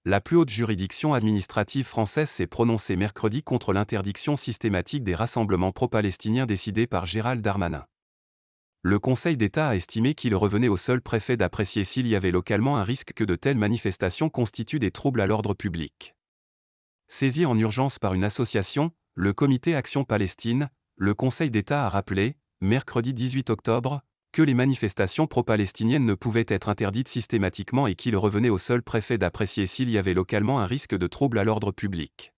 La plus haute juridiction administrative française s'est prononcée mercredi contre l'interdiction systématique des rassemblements pro-palestiniens décidée par Gérald Darmanin. Le Conseil d'État a estimé qu'il revenait au seul préfet d'apprécier s'il y avait localement un risque que de telles manifestations constituent des troubles à l'ordre public. Saisi en urgence par une association, le Comité Action Palestine, le Conseil d'État a rappelé, mercredi 18 octobre, que les manifestations pro-palestiniennes ne pouvaient être interdites systématiquement et qu'il revenait au seul préfet d'apprécier s'il y avait localement un risque de trouble à l'ordre public.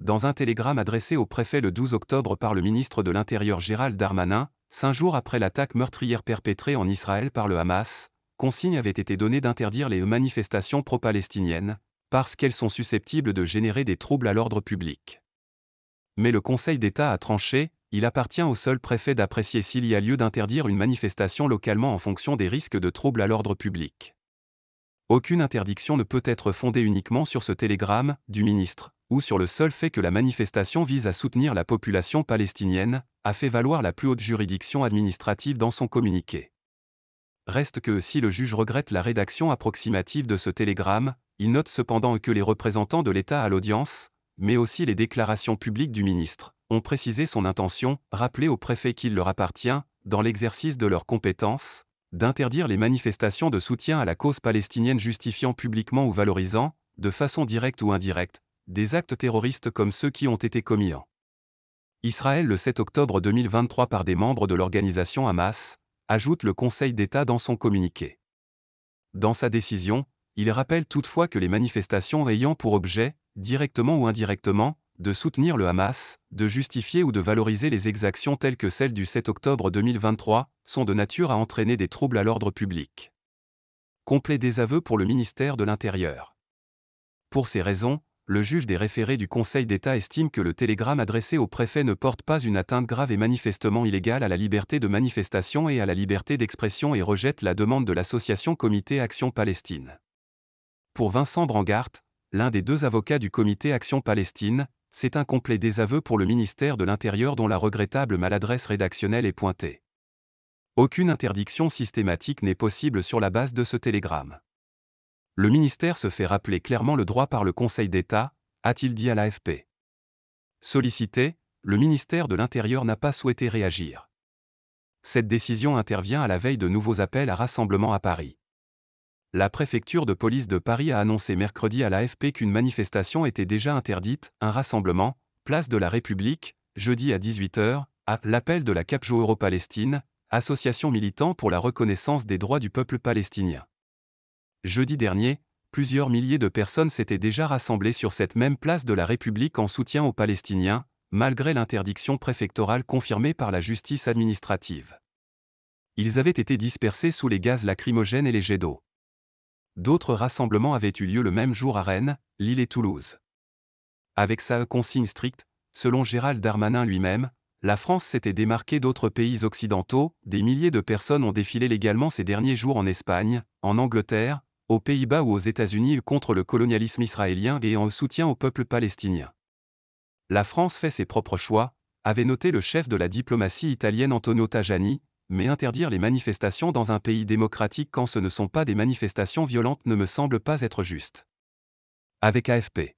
Dans un télégramme adressé au préfet le 12 octobre par le ministre de l'Intérieur Gérald Darmanin, 5 jours après l'attaque meurtrière perpétrée en Israël par le Hamas, consigne avait été donnée d'interdire les manifestations pro-palestiniennes, parce qu'elles sont susceptibles de générer des troubles à l'ordre public. Mais le Conseil d'État a tranché, il appartient au seul préfet d'apprécier s'il y a lieu d'interdire une manifestation localement en fonction des risques de troubles à l'ordre public. Aucune interdiction ne peut être fondée uniquement sur ce télégramme du ministre, ou sur le seul fait que la manifestation vise à soutenir la population palestinienne, a fait valoir la plus haute juridiction administrative dans son communiqué. Reste que si le juge regrette la rédaction approximative de ce télégramme, il note cependant que les représentants de l'État à l'audience, mais aussi les déclarations publiques du ministre, ont précisé son intention, rappelé au préfet qu'il leur appartient, dans l'exercice de leurs compétences, d'interdire les manifestations de soutien à la cause palestinienne justifiant publiquement ou valorisant, de façon directe ou indirecte, des actes terroristes comme ceux qui ont été commis en Israël le 7 octobre 2023 par des membres de l'organisation Hamas, ajoute le Conseil d'État dans son communiqué. Dans sa décision, il rappelle toutefois que les manifestations ayant pour objet, directement ou indirectement, de soutenir le Hamas, de justifier ou de valoriser les exactions telles que celles du 7 octobre 2023, sont de nature à entraîner des troubles à l'ordre public. Complet désaveu pour le ministère de l'Intérieur. Pour ces raisons, le juge des référés du Conseil d'État estime que le télégramme adressé au préfet ne porte pas une atteinte grave et manifestement illégale à la liberté de manifestation et à la liberté d'expression et rejette la demande de l'association Comité Action Palestine. Pour Vincent Brangart, l'un des deux avocats du Comité Action Palestine, c'est un complet désaveu pour le ministère de l'Intérieur dont la regrettable maladresse rédactionnelle est pointée. Aucune interdiction systématique n'est possible sur la base de ce télégramme. Le ministère se fait rappeler clairement le droit par le Conseil d'État, a-t-il dit à l'AFP. Sollicité, le ministère de l'Intérieur n'a pas souhaité réagir. Cette décision intervient à la veille de nouveaux appels à rassemblement à Paris. La préfecture de police de Paris a annoncé mercredi à l'AFP qu'une manifestation était déjà interdite, un rassemblement, place de la République, jeudi à 18h, à l'appel de la Capjo Euro-Palestine, association militant pour la reconnaissance des droits du peuple palestinien. Jeudi dernier, plusieurs milliers de personnes s'étaient déjà rassemblées sur cette même place de la République en soutien aux Palestiniens, malgré l'interdiction préfectorale confirmée par la justice administrative. Ils avaient été dispersés sous les gaz lacrymogènes et les jets d'eau. D'autres rassemblements avaient eu lieu le même jour à Rennes, Lille et Toulouse. Avec sa consigne stricte, selon Gérald Darmanin lui-même, la France s'était démarquée d'autres pays occidentaux, des milliers de personnes ont défilé légalement ces derniers jours en Espagne, en Angleterre, aux Pays-Bas ou aux États-Unis contre le colonialisme israélien et en soutien au peuple palestinien. La France fait ses propres choix, avait noté le chef de la diplomatie italienne Antonio Tajani, mais interdire les manifestations dans un pays démocratique quand ce ne sont pas des manifestations violentes ne me semble pas être juste. Avec AFP.